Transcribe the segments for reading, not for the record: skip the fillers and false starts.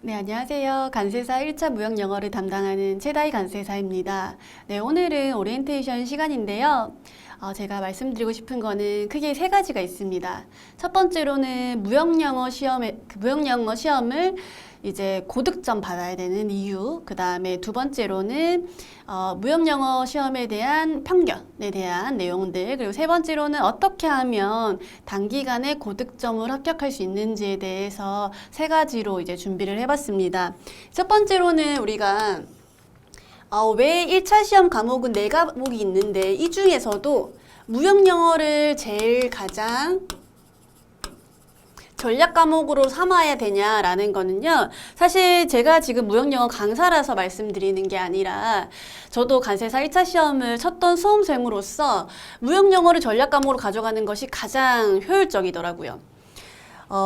네, 안녕하세요. 간세사 1차 무역 영어를 담당하는 최다희 간세사입니다. 네, 오늘은 오리엔테이션 시간인데요. 제가 말씀드리고 싶은 거는 크게 세 가지가 있습니다. 첫 번째로는 무역 영어 시험을 이제 고득점 받아야 되는 이유. 그 다음에 두 번째로는 무역 영어 시험에 대한 편견에 대한 내용들. 그리고 세 번째로는 어떻게 하면 단기간에 고득점을 합격할 수 있는지에 대해서 세 가지로 이제 준비를 해봤습니다. 첫 번째로는 우리가 왜 1차 시험 과목은 4과목이 있는데 이 중에서도 무역 영어를 제일 가장 전략 과목으로 삼아야 되냐라는 거는요. 사실 제가 지금 무역 영어 강사라서 말씀드리는 게 아니라 저도 간세사 1차 시험을 쳤던 수험생으로서 무역 영어를 전략 과목으로 가져가는 것이 가장 효율적이더라고요.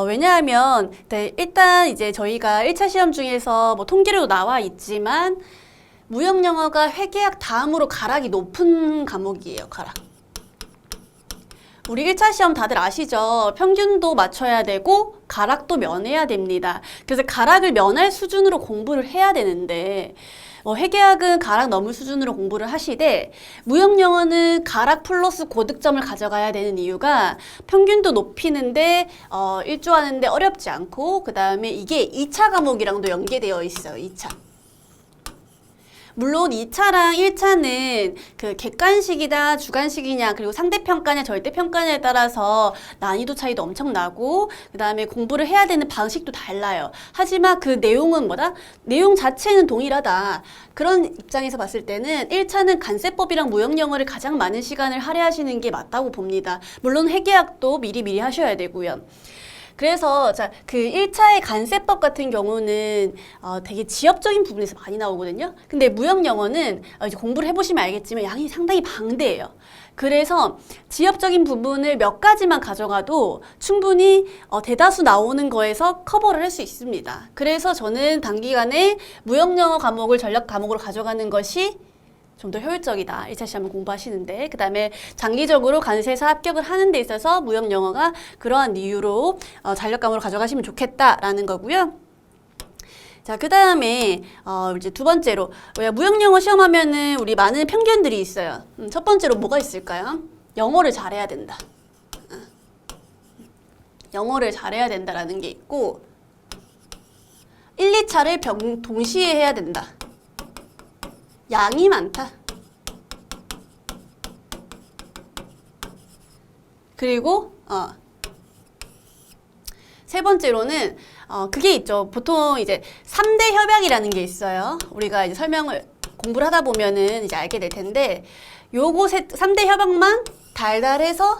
왜냐하면 일단 이제 저희가 1차 시험 중에서 뭐 통계로 나와 있지만 무역 영어가 회계학 다음으로 가락이 높은 과목이에요. 가락. 우리 1차 시험 다들 아시죠? 평균도 맞춰야 되고 가락도 면해야 됩니다. 그래서 가락을 면할 수준으로 공부를 해야 되는데 회계학은 가락 넘을 수준으로 공부를 하시되 무역 영어는 가락 플러스 고득점을 가져가야 되는 이유가 평균도 높이는데 일조하는데 어렵지 않고 그 다음에 이게 2차 과목이랑도 연계되어 있어요. 2차. 물론 2차랑 1차는 그 객관식이다, 주관식이냐, 그리고 상대평가냐, 절대평가냐에 따라서 난이도 차이도 엄청 나고, 그 다음에 공부를 해야 되는 방식도 달라요. 하지만 그 내용은 뭐다? 내용 자체는 동일하다. 그런 입장에서 봤을 때는 1차는 간세법이랑 무역 영어를 가장 많은 시간을 할애하시는 게 맞다고 봅니다. 물론 회계학도 미리 하셔야 되고요. 그래서 그 1차의 간세법 같은 경우는 되게 지엽적인 부분에서 많이 나오거든요. 근데 무역 영어는 이제 공부를 해보시면 알겠지만 양이 상당히 방대해요. 그래서 지엽적인 부분을 몇 가지만 가져가도 충분히 대다수 나오는 거에서 커버를 할 수 있습니다. 그래서 저는 단기간에 무역 영어 과목을 전략 과목으로 가져가는 것이 좀 더 효율적이다. 1차 시험을 공부하시는데. 그 다음에 장기적으로 간세사 합격을 하는 데 있어서 무역 영어가 그러한 이유로 전략 과목으로 가져가시면 좋겠다라는 거고요. 자, 그 다음에 이제 두 번째로 무역 영어 시험하면은 우리 많은 편견들이 있어요. 첫 번째로 뭐가 있을까요? 영어를 잘해야 된다. 영어를 잘해야 된다라는 게 있고 1, 2차를 동시에 해야 된다. 양이 많다. 그리고 세 번째로는 그게 있죠. 보통 이제 3대 협약이라는 게 있어요. 우리가 이제 공부를 하다 보면은 이제 알게 될 텐데 요거 3대 협약만 달달해서는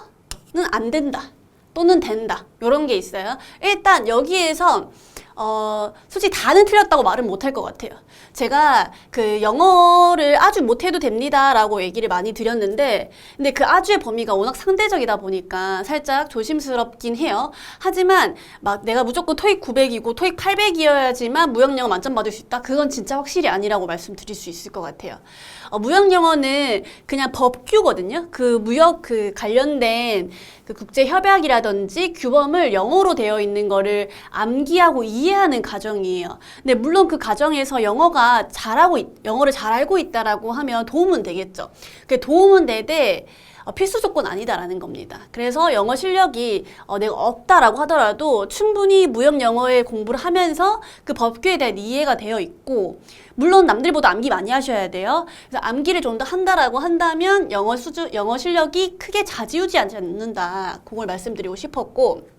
안 된다. 또는 된다. 요런 게 있어요. 일단 여기에서 솔직히 다는 틀렸다고 말은 못할 것 같아요. 제가 그 영어를 아주 못해도 됩니다라고 얘기를 많이 드렸는데 근데 그 아주의 범위가 워낙 상대적이다 보니까 살짝 조심스럽긴 해요. 하지만 막 내가 무조건 토익 900이고 토익 800이어야지만 무역 영어 만점 받을 수 있다? 그건 진짜 확실히 아니라고 말씀드릴 수 있을 것 같아요. 무역 영어는 그냥 법규거든요. 그 무역 그 관련된 그 국제 협약이라든지 규범을 영어로 되어 있는 거를 암기하고 이해하는 과정이에요. 근데 물론 그 과정에서 영어를 잘 알고 있다라고 하면 도움은 되겠죠. 그 도움은 되되 필수 조건 아니다라는 겁니다. 그래서 영어 실력이 내가 없다라고 하더라도 충분히 무역 영어에 공부를 하면서 그 법규에 대한 이해가 되어 있고 물론 남들보다 암기 많이 하셔야 돼요. 그래서 암기를 좀 더 한다라고 한다면 영어 실력이 크게 좌지우지하지 않는다. 그걸 말씀드리고 싶었고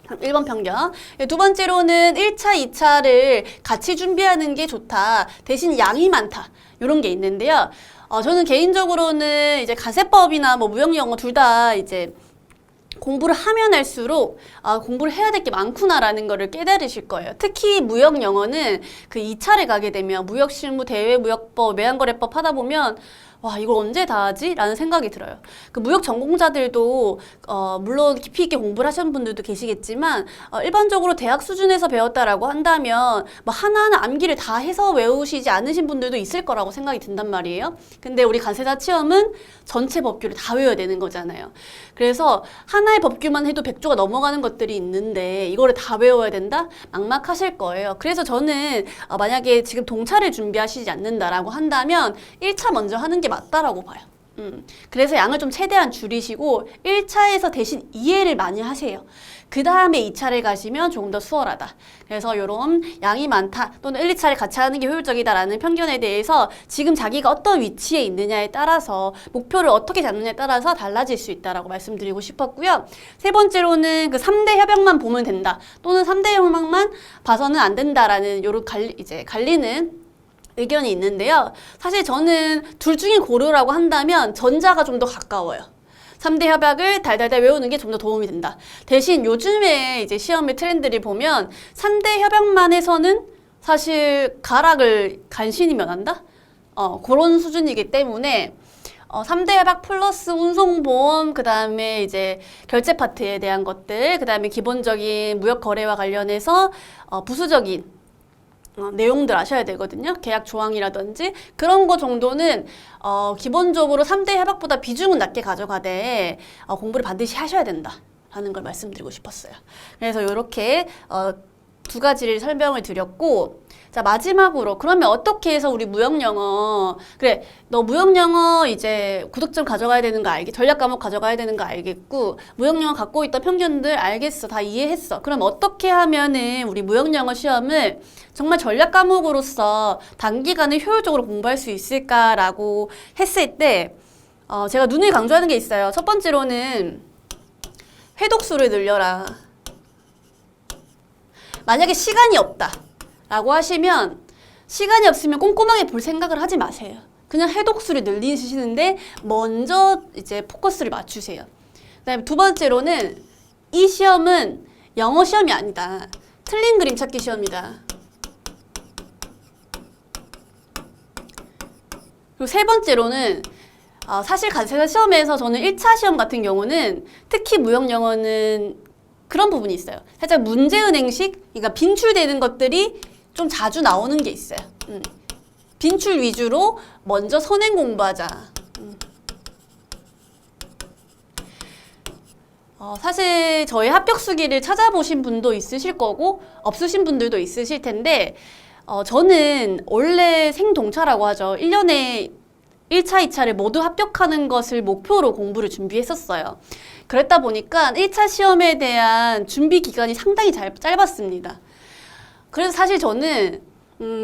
1번 편견. 두 번째로는 1차, 2차를 같이 준비하는 게 좋다. 대신 양이 많다. 이런 게 있는데요. 저는 개인적으로는 이제 간세법이나 뭐 무역 영어 둘 다 이제 공부를 하면 할수록 공부를 해야 될 게 많구나라는 거를 깨달으실 거예요. 특히 무역 영어는 그 2차를 가게 되면 무역실무, 대외무역법, 외환거래법 하다 보면 와, 이걸 언제 다 하지? 라는 생각이 들어요. 그 무역 전공자들도 물론 깊이 있게 공부를 하시는 분들도 계시겠지만 일반적으로 대학 수준에서 배웠다라고 한다면 뭐 하나하나 암기를 다 해서 외우시지 않으신 분들도 있을 거라고 생각이 든단 말이에요. 근데 우리 간세사 시험은 전체 법규를 다 외워야 되는 거잖아요. 그래서 하나의 법규만 해도 100조가 넘어가는 것들이 있는데 이거를 다 외워야 된다? 막막하실 거예요. 그래서 저는 만약에 지금 동차를 준비하시지 않는다라고 한다면 1차 먼저 하는 게 맞다라고 봐요. 그래서 양을 좀 최대한 줄이시고 1차에서 대신 이해를 많이 하세요. 그 다음에 2차를 가시면 조금 더 수월하다. 그래서 이런 양이 많다 또는 1, 2차를 같이 하는 게 효율적이다라는 편견에 대해서 지금 자기가 어떤 위치에 있느냐에 따라서 목표를 어떻게 잡느냐에 따라서 달라질 수 있다라고 말씀드리고 싶었고요. 세 번째로는 그 3대 협약만 보면 된다 또는 3대 협약만 봐서는 안 된다라는 요런 갈리는 의견이 있는데요. 사실 저는 둘 중에 고르라고 한다면 전자가 좀 더 가까워요. 3대 협약을 달달달 외우는 게 좀 더 도움이 된다. 대신 요즘에 이제 시험의 트렌드를 보면 3대 협약만 해서는 사실 가락을 간신히 면한다? 그런 수준이기 때문에 3대 협약 플러스 운송보험, 그 다음에 이제 결제 파트에 대한 것들, 그 다음에 기본적인 무역 거래와 관련해서 부수적인 내용들 아셔야 되거든요. 계약 조항이라든지 그런 거 정도는 기본적으로 3대 협약보다 비중은 낮게 가져가되 공부를 반드시 하셔야 된다라는 걸 말씀드리고 싶었어요. 그래서 이렇게 두 가지를 설명을 드렸고, 자 마지막으로 그러면 어떻게 해서 우리 무역영어, 그래 너 무역영어 이제 구독점 가져가야 되는 거 전략 과목 가져가야 되는 거 알겠고 무역영어 갖고 있던 편견들 알겠어, 다 이해했어. 그럼 어떻게 하면은 우리 무역영어 시험을 정말 전략 과목으로서 단기간에 효율적으로 공부할 수 있을까라고 했을 때 제가 누누이 강조하는 게 있어요. 첫 번째로는 회독수를 늘려라. 만약에 시간이 없다 라고 하시면 시간이 없으면 꼼꼼하게 볼 생각을 하지 마세요. 그냥 해독수를 늘리시는데 먼저 이제 포커스를 맞추세요. 그다음에 두 번째로는 이 시험은 영어 시험이 아니다. 틀린 그림 찾기 시험이다. 그리고 세 번째로는 사실 간세사 시험에서 저는 1차 시험 같은 경우는 특히 무역 영어는 그런 부분이 있어요. 살짝 문제은행식, 그러니까 빈출되는 것들이 좀 자주 나오는 게 있어요. 빈출 위주로 먼저 선행 공부하자. 사실 저희 합격수기를 찾아보신 분도 있으실 거고 없으신 분들도 있으실 텐데 저는 원래 생동차라고 하죠. 1년에 1차, 2차를 모두 합격하는 것을 목표로 공부를 준비했었어요. 그랬다 보니까 1차 시험에 대한 준비 기간이 상당히 짧았습니다. 그래서 사실 저는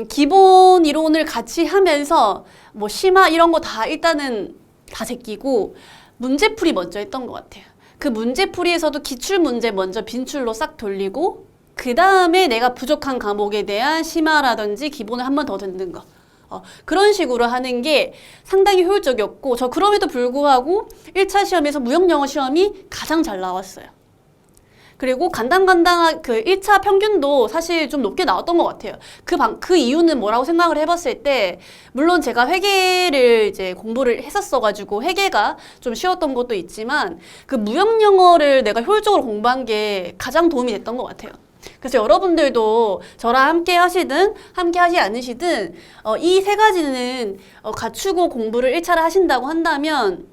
기본 이론을 같이 하면서 뭐 심화 이런 거 다 일단은 다 제끼고 문제풀이 먼저 했던 것 같아요. 그 문제풀이에서도 기출문제 먼저 빈출로 싹 돌리고 그 다음에 내가 부족한 과목에 대한 심화라든지 기본을 한 번 더 듣는 거. 그런 식으로 하는 게 상당히 효율적이었고 저 그럼에도 불구하고 1차 시험에서 무역영어 시험이 가장 잘 나왔어요. 그리고 간당간당한 그 1차 평균도 사실 좀 높게 나왔던 것 같아요. 그 이유는 뭐라고 생각을 해봤을 때 물론 제가 회계를 이제 공부를 했었어가지고 회계가 좀 쉬웠던 것도 있지만 그 무역영어를 내가 효율적으로 공부한 게 가장 도움이 됐던 것 같아요. 그래서 여러분들도 저랑 함께 하시든 함께 하지 않으시든 이 세 가지는 갖추고 공부를 1차를 하신다고 한다면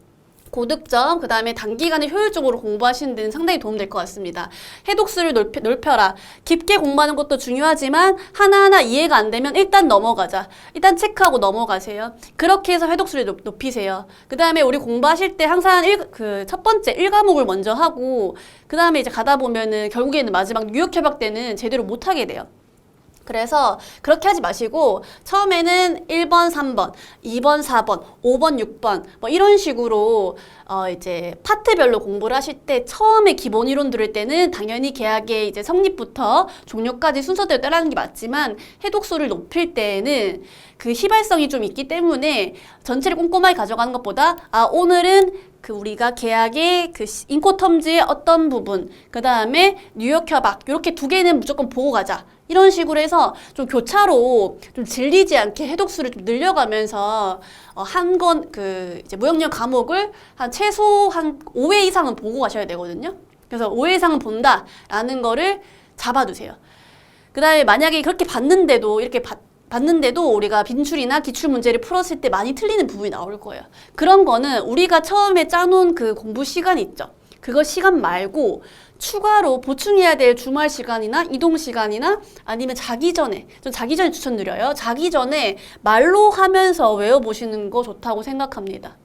고득점, 그 다음에 단기간에 효율적으로 공부하시는 데는 상당히 도움될 것 같습니다. 해독수를 넓혀라. 깊게 공부하는 것도 중요하지만 하나하나 이해가 안 되면 일단 넘어가자. 일단 체크하고 넘어가세요. 그렇게 해서 해독수를 높이세요. 그 다음에 우리 공부하실 때 항상 첫 번째 1과목을 먼저 하고 그 다음에 이제 가다 보면은 결국에는 마지막 뉴욕협약 때는 제대로 못하게 돼요. 그래서 그렇게 하지 마시고 처음에는 1번, 3번, 2번, 4번, 5번, 6번 뭐 이런 식으로 이제 파트별로 공부를 하실 때 처음에 기본 이론 들을 때는 당연히 계약의 이제 성립부터 종료까지 순서대로 따라가는 게 맞지만 해독수를 높일 때에는 그 휘발성이 좀 있기 때문에 전체를 꼼꼼하게 가져가는 것보다 오늘은 그 우리가 계약의 그 인코텀즈의 어떤 부분, 그 다음에 뉴욕 협약 이렇게 두 개는 무조건 보고 가자. 이런 식으로 해서 좀 교차로 좀 질리지 않게 해독수를 좀 늘려가면서 이제 무역령 과목을 최소 한 5회 이상은 보고 가셔야 되거든요. 그래서 5회 이상은 본다라는 거를 잡아두세요. 그 다음에 만약에 그렇게 봤는데도 우리가 빈출이나 기출 문제를 풀었을 때 많이 틀리는 부분이 나올 거예요. 그런 거는 우리가 처음에 짜놓은 그 공부 시간 있죠. 그거 시간 말고 추가로 보충해야 될 주말 시간이나 이동 시간이나 아니면 자기 전에 추천드려요. 자기 전에 말로 하면서 외워보시는 거 좋다고 생각합니다.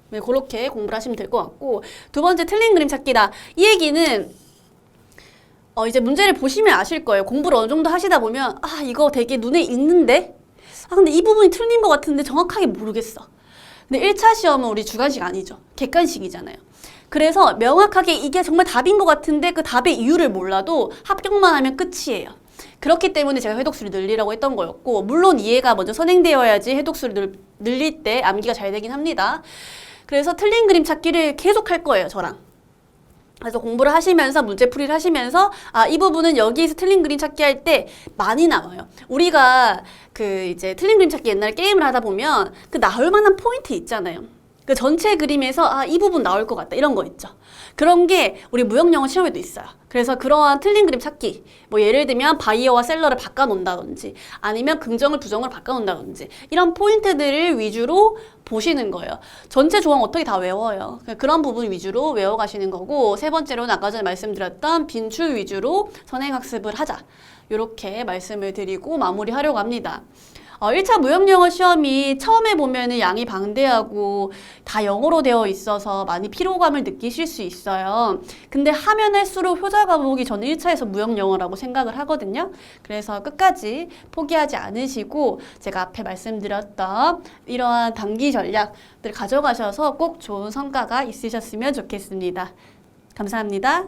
네, 그렇게 공부를 하시면 될 것 같고, 두 번째 틀린 그림 찾기다. 이 얘기는 이제 문제를 보시면 아실 거예요. 공부를 어느 정도 하시다 보면 이거 되게 눈에 익는데? 근데 이 부분이 틀린 것 같은데 정확하게 모르겠어. 근데 1차 시험은 우리 주관식 아니죠. 객관식이잖아요. 그래서 명확하게 이게 정말 답인 것 같은데 그 답의 이유를 몰라도 합격만 하면 끝이에요. 그렇기 때문에 제가 해독수를 늘리라고 했던 거였고, 물론 이해가 먼저 선행되어야지 해독수를 늘릴 때 암기가 잘 되긴 합니다. 그래서 틀린 그림 찾기를 계속 할 거예요, 저랑. 그래서 공부를 하시면서 문제풀이를 하시면서 이 부분은 여기에서 틀린 그림 찾기 할 때 많이 나와요. 우리가 이제 틀린 그림 찾기 옛날에 게임을 하다 보면 그 나올 만한 포인트 있잖아요. 그 전체 그림에서 이 부분 나올 것 같다 이런 거 있죠. 그런 게 우리 무역영어 시험에도 있어요. 그래서 그러한 틀린 그림 찾기, 뭐 예를 들면 바이어와 셀러를 바꿔놓는다든지 아니면 긍정을 부정을 바꿔놓는다든지 이런 포인트들을 위주로 보시는 거예요. 전체 조항 어떻게 다 외워요. 그런 부분 위주로 외워가시는 거고, 세 번째로는 아까 전에 말씀드렸던 빈출 위주로 선행학습을 하자. 이렇게 말씀을 드리고 마무리하려고 합니다. 1차 무역영어 시험이 처음에 보면은 양이 방대하고 다 영어로 되어 있어서 많이 피로감을 느끼실 수 있어요. 근데 하면 할수록 효자 과목이 저는 1차에서 무역영어라고 생각을 하거든요. 그래서 끝까지 포기하지 않으시고 제가 앞에 말씀드렸던 이러한 단기 전략들 가져가셔서 꼭 좋은 성과가 있으셨으면 좋겠습니다. 감사합니다.